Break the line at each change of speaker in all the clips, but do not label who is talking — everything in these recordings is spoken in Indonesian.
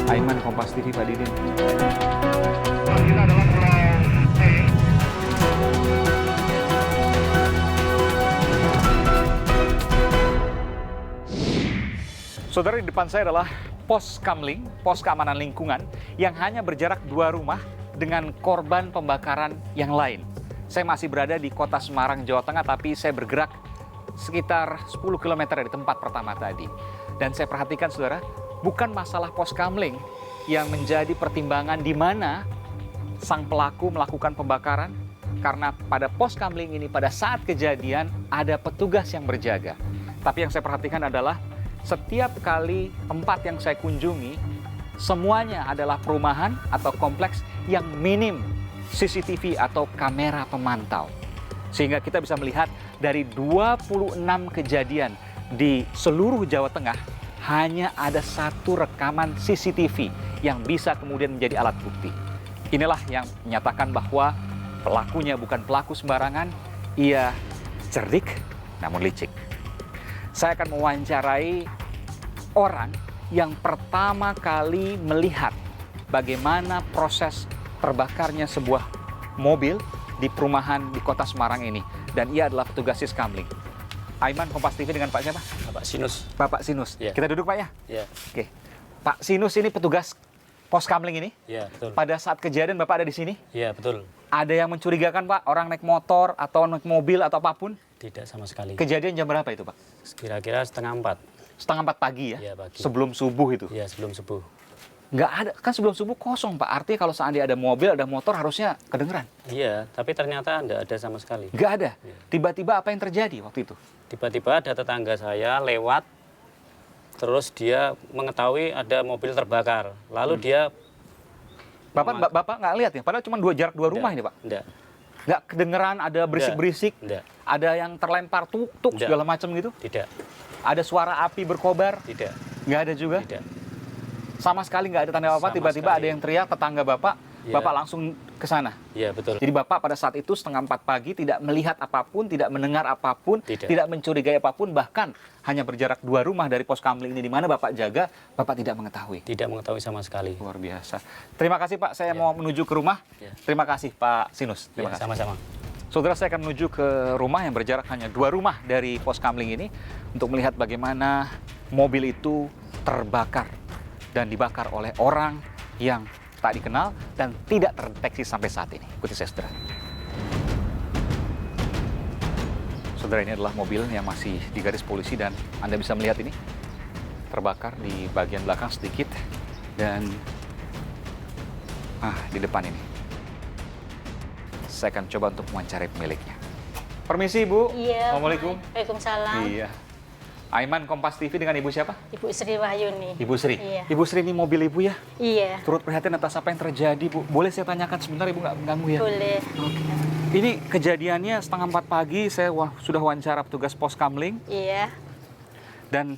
Aiman, Kompas TV, Pak Didin.
Kita adalah Pulau C.
Saudara, di depan saya adalah pos Kamling, pos keamanan lingkungan, yang hanya berjarak 2 rumah dengan korban pembakaran yang lain. Saya masih berada di kota Semarang, Jawa Tengah, tapi saya bergerak sekitar 10 km dari tempat pertama tadi. Dan saya perhatikan, saudara, bukan masalah pos Kamling yang menjadi pertimbangan di mana sang pelaku melakukan pembakaran, karena pada pos Kamling ini pada saat kejadian ada petugas yang berjaga. Tapi yang saya perhatikan adalah setiap kali tempat yang saya kunjungi, semuanya adalah perumahan atau kompleks yang minim CCTV atau kamera pemantau. Sehingga kita bisa melihat dari 26 kejadian di seluruh Jawa Tengah, hanya ada 1 rekaman CCTV yang bisa kemudian menjadi alat bukti. Inilah yang menyatakan bahwa pelakunya bukan pelaku sembarangan, ia cerdik namun licik. Saya akan mewawancarai orang yang pertama kali melihat bagaimana proses terbakarnya sebuah mobil di perumahan di kota Semarang ini. Dan ia adalah petugas Kamling. Aiman, Kompas TV dengan Pak siapa?
Bapak Sinus.
Bapak Sinus.
Ya.
Kita duduk, Pak, ya?
Ya,
Oke. Pak Sinus ini petugas pos Kamling ini.
ya betul.
Pada saat kejadian Bapak ada di sini?
Ya betul.
Ada yang mencurigakan, Pak? Orang naik motor atau naik mobil atau apapun?
Tidak sama sekali.
Kejadian jam berapa itu, Pak?
Kira-kira 3:30.
Setengah 4 pagi ya?
Iya, pagi.
Sebelum subuh itu?
Ya sebelum subuh.
Nggak ada, kan sebelum subuh kosong, Pak. Artinya kalau seandainya ada mobil, ada motor, harusnya kedengeran.
Iya, tapi ternyata tidak ada sama sekali.
Nggak ada.
Iya.
Tiba-tiba apa yang terjadi waktu itu?
Tiba-tiba ada tetangga saya lewat, terus dia mengetahui ada mobil terbakar. Lalu dia
Bapak nggak lihat ya? Padahal cuma jarak 2 rumah ini, Pak.
Tidak.
Nggak kedengeran, ada berisik-berisik,
Tidak.
ada yang terlempar tuk-tuk
Nggak.
segala macam gitu.
Tidak.
Ada suara api berkobar,
Tidak.
nggak ada juga.
Tidak.
Sama sekali nggak ada tanda apa-apa.
Sama
Tiba-tiba
sekali.
ada yang teriak, tetangga Bapak,
Iya.
Bapak langsung ke sana.
Iya betul.
Jadi Bapak pada saat itu 3:30 pagi tidak melihat apapun, tidak mendengar apapun,
Tidak.
tidak mencurigai apapun, bahkan hanya berjarak 2 rumah dari pos Kamling ini di mana Bapak jaga, Bapak tidak mengetahui.
Tidak mengetahui sama sekali.
Luar biasa. Terima kasih, Pak. Saya
Ya.
mau menuju ke rumah.
Ya.
Terima kasih, Pak Sinus. Terima
Ya,
kasih.
sama-sama.
Saudara, saya akan menuju ke rumah yang berjarak hanya 2 rumah dari pos Kamling ini untuk melihat bagaimana mobil itu terbakar dan dibakar oleh orang yang tak dikenal dan tidak terdeteksi sampai saat ini. Ikuti saya, saudara. Saudara, ini adalah mobil yang masih di garis polisi dan Anda bisa melihat ini terbakar di bagian belakang sedikit dan di depan ini. Saya akan coba untuk mewawancarai pemiliknya. Permisi, Ibu.
Iya.
Assalamualaikum.
Waalaikumsalam.
Iya. Aiman, Kompas TV dengan Ibu siapa?
Ibu Sri Wahyuni.
Ibu Sri.
Iya.
Ibu Sri, ini mobil Ibu ya?
Iya.
Turut prihatin atas apa yang terjadi, Bu. Boleh saya tanyakan sebentar, Ibu nggak mengganggu ya?
Boleh.
Ini kejadiannya 3:30 pagi, saya sudah wawancara petugas pos Kamling.
Iya.
Dan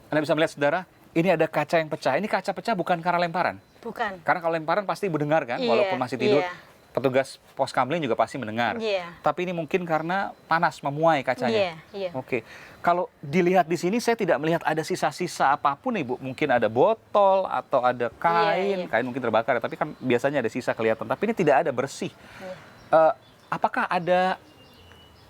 Anda bisa melihat, saudara, ini ada kaca yang pecah. Ini kaca pecah bukan karena lemparan.
Bukan.
Karena kalau lemparan pasti Ibu dengar kan,
Iya,
walaupun masih tidur.
iya.
Petugas pos Kamling juga pasti mendengar.
Iya.
Tapi ini mungkin karena panas memuai kacanya.
Iya. Iya.
Oke, kalau dilihat di sini saya tidak melihat ada sisa-sisa apapun, Ibu. Mungkin ada botol atau ada kain,
Iya, iya.
kain mungkin terbakar ya. Tapi kan biasanya ada sisa kelihatan. Tapi ini tidak ada, bersih.
Iya.
Apakah ada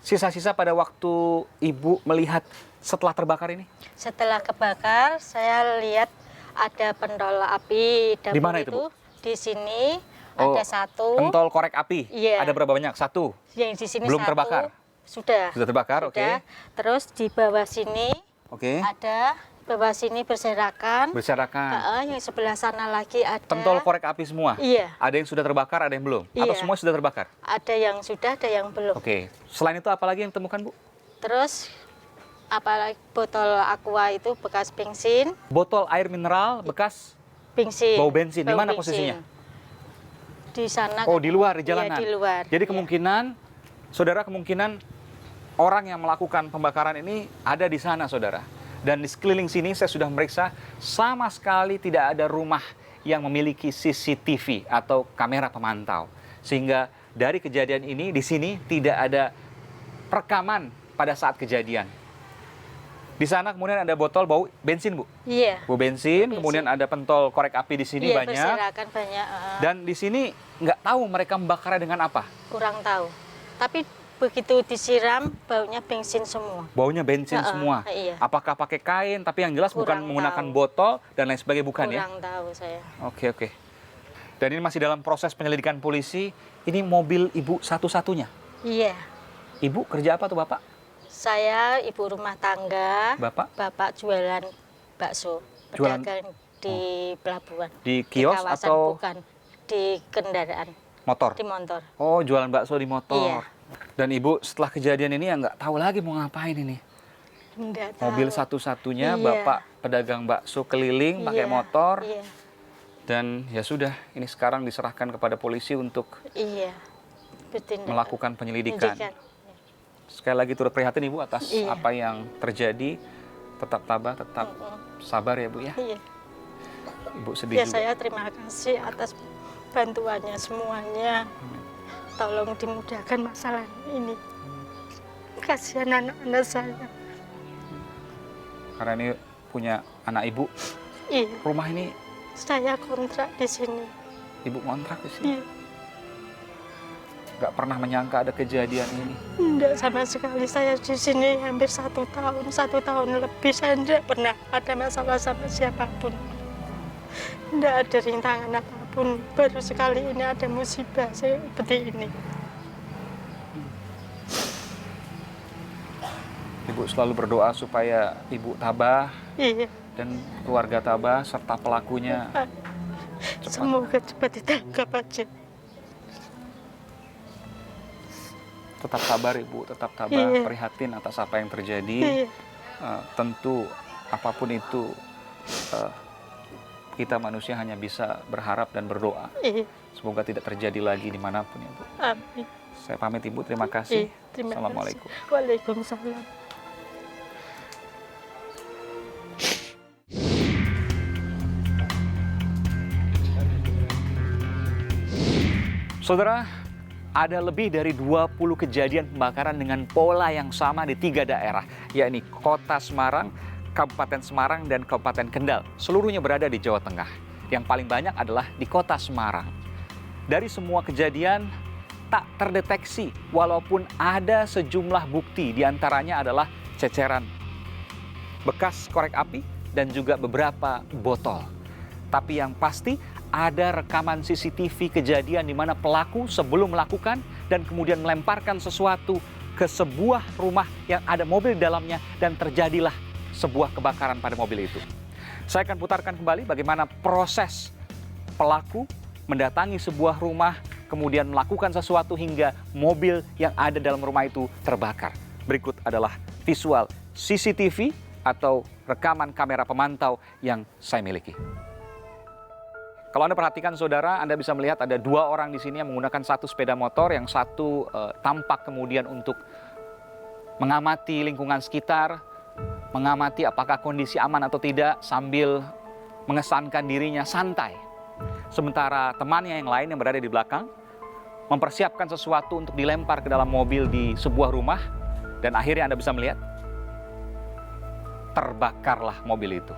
sisa-sisa pada waktu Ibu melihat setelah terbakar ini?
Setelah kebakar, saya lihat ada pentol api dapur
Di mana itu, Bu?
Di sini
Oh,
ada 1.
Pentol korek api.
Iya.
Ada berapa banyak? 1.
Yang di sini
Belum
1.
terbakar?
Sudah.
Sudah terbakar, oke.
Sudah. Terus di bawah sini
Oke.
ada, bawah sini berserakan.
Berserakan.
Yang sebelah sana lagi ada.
Pentol korek api semua?
Iya.
Ada yang sudah terbakar, ada yang belum? Atau
Iya.
semua sudah terbakar?
Ada yang sudah, ada yang belum.
Oke. Selain itu apa lagi yang ditemukan, Bu?
Terus apalagi botol aqua itu bekas bensin,
Botol air mineral bekas
bensin.
bau bensin. Di
Bau
mana
bensin.
posisinya?
Di sana.
Oh, di luar, di
Iya,
jalanan?
di luar.
Jadi
Iya.
kemungkinan, saudara, kemungkinan orang yang melakukan pembakaran ini ada di sana, saudara. Dan di sekeliling sini saya sudah meriksa, sama sekali tidak ada rumah yang memiliki CCTV atau kamera pemantau. Sehingga dari kejadian ini, di sini tidak ada rekaman pada saat kejadian. Di sana kemudian ada botol bau bensin, Bu.
Iya.
Bau bensin,
Bensin.
kemudian ada pentol korek api di sini
Iya,
banyak.
berserakan banyak.
Dan di sini nggak tahu mereka membakarnya dengan apa.
Kurang tahu. Tapi begitu disiram, baunya bensin semua.
Baunya bensin
Heeh,
semua.
iya.
Apakah pakai kain? Tapi yang jelas bukan
Kurang
menggunakan
tahu.
botol dan lain sebagainya, bukan ya?
Kurang tahu saya.
Oke, oke. Dan ini masih dalam proses penyelidikan polisi. Ini mobil Ibu satu-satunya.
Iya.
Ibu kerja apa tuh, Bapak?
Saya ibu rumah tangga.
Bapak?
Bapak jualan bakso.
Jualan-
Pedagang di pelabuhan.
Di kios
kawasan,
atau
bukan. Di kendaraan.
motor?
Di motor.
Oh, jualan bakso di motor.
Iya.
Dan Ibu setelah kejadian ini ya nggak tahu lagi mau ngapain ini.
Enggak tahu.
Mobil satu-satunya,
Iya.
Bapak pedagang bakso keliling pakai
Iya,
motor.
Iya.
Dan ya sudah, ini sekarang diserahkan kepada polisi untuk
Iya. Bertindak.
melakukan penyelidikan.
Penyidikan.
Sekali lagi turut prihatin Ibu atas
Iya.
apa yang terjadi. Tetap tabah, tetap sabar ya Bu ya.
Iya.
Ibu sedih
Ya
juga.
saya terima kasih atas bantuannya semuanya. Tolong dimudahkan masalah ini. Kasihan anak-anak saya.
Karena ini punya anak Ibu.
Iya,
Rumah ini
saya kontrak di sini.
Ibu ngontrak di sini.
Iya,
Nggak pernah menyangka ada kejadian ini.
enggak sama sekali. Saya di sini hampir 1 tahun lebih. Saya tidak pernah ada masalah sama siapapun. Tidak ada rintangan apapun. Baru sekali ini ada musibah seperti ini.
Ibu selalu berdoa supaya Ibu tabah
Iya,
dan keluarga tabah serta pelakunya cepat.
semoga cepat ditangkap aja.
Tetap sabar Ibu, tetap tabah,
Iya.
prihatin atas apa yang terjadi.
Iya,
Tentu apapun itu kita manusia hanya bisa berharap dan berdoa.
iya.
Semoga tidak terjadi lagi dimanapun ya Bu.
Amin.
Saya pamit Ibu, terima kasih.
Iya, terima
Assalamualaikum.
kasih. Waalaikumsalam.
Saudara, ada lebih dari 20 kejadian pembakaran dengan pola yang sama di 3 daerah, yakni Kota Semarang, Kabupaten Semarang, dan Kabupaten Kendal. Seluruhnya berada di Jawa Tengah. Yang paling banyak adalah di Kota Semarang. Dari semua kejadian, tak terdeteksi walaupun ada sejumlah bukti, diantaranya adalah ceceran bekas korek api dan juga beberapa botol. Tapi yang pasti ada rekaman CCTV kejadian di mana pelaku sebelum melakukan dan kemudian melemparkan sesuatu ke sebuah rumah yang ada mobil di dalamnya dan terjadilah sebuah kebakaran pada mobil itu. Saya akan putarkan kembali bagaimana proses pelaku mendatangi sebuah rumah, kemudian melakukan sesuatu hingga mobil yang ada dalam rumah itu terbakar. Berikut adalah visual CCTV atau rekaman kamera pemantau yang saya miliki. Kalau Anda perhatikan saudara, Anda bisa melihat ada 2 orang di sini yang menggunakan satu sepeda motor, yang satu tampak kemudian untuk mengamati lingkungan sekitar, mengamati apakah kondisi aman atau tidak sambil mengesankan dirinya santai. Sementara temannya yang lain yang berada di belakang mempersiapkan sesuatu untuk dilempar ke dalam mobil di sebuah rumah dan akhirnya Anda bisa melihat terbakarlah mobil itu.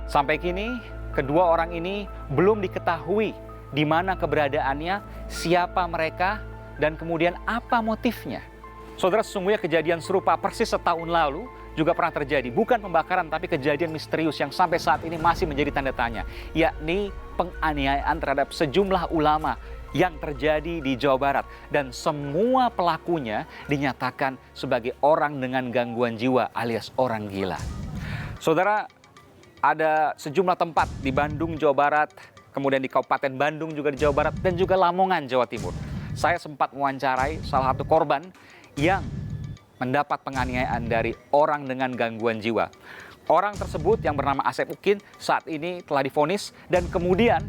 Sampai kini kedua orang ini belum diketahui di mana keberadaannya, siapa mereka, dan kemudian apa motifnya. Saudara, sesungguhnya kejadian serupa persis setahun lalu juga pernah terjadi. Bukan pembakaran, tapi kejadian misterius yang sampai saat ini masih menjadi tanda tanya. Yakni penganiayaan terhadap sejumlah ulama yang terjadi di Jawa Barat. Dan semua pelakunya dinyatakan sebagai orang dengan gangguan jiwa alias orang gila. Saudara, ada sejumlah tempat di Bandung, Jawa Barat, kemudian di Kabupaten Bandung juga di Jawa Barat, dan juga Lamongan, Jawa Timur. Saya sempat mewawancarai salah satu korban yang mendapat penganiayaan dari orang dengan gangguan jiwa. Orang tersebut yang bernama Asep Ukin saat ini telah divonis dan kemudian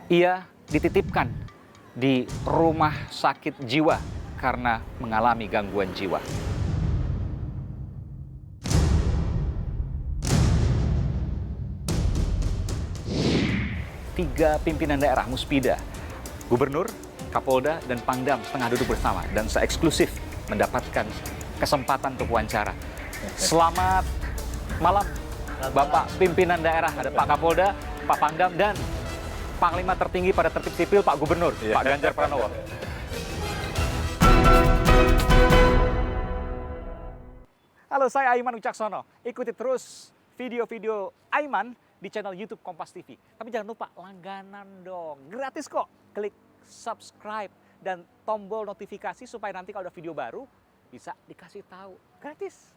ia dititipkan di rumah sakit jiwa karena mengalami gangguan jiwa. 3 pimpinan daerah Muspida, Gubernur, Kapolda, dan Pangdam tengah duduk bersama dan seeksklusif mendapatkan kesempatan untuk wawancara. Selamat malam, Bapak Pimpinan Daerah. Ada Pak Kapolda, Pak Pangdam, dan Panglima tertinggi pada tertib sipil, Pak Gubernur, Pak Ganjar Pranowo. Halo, saya Aiman Wicaksono. Ikuti terus video-video Aiman di channel YouTube Kompas TV. Tapi jangan lupa langganan dong, gratis kok. Klik subscribe dan tombol notifikasi supaya nanti kalau ada video baru bisa dikasih tahu gratis.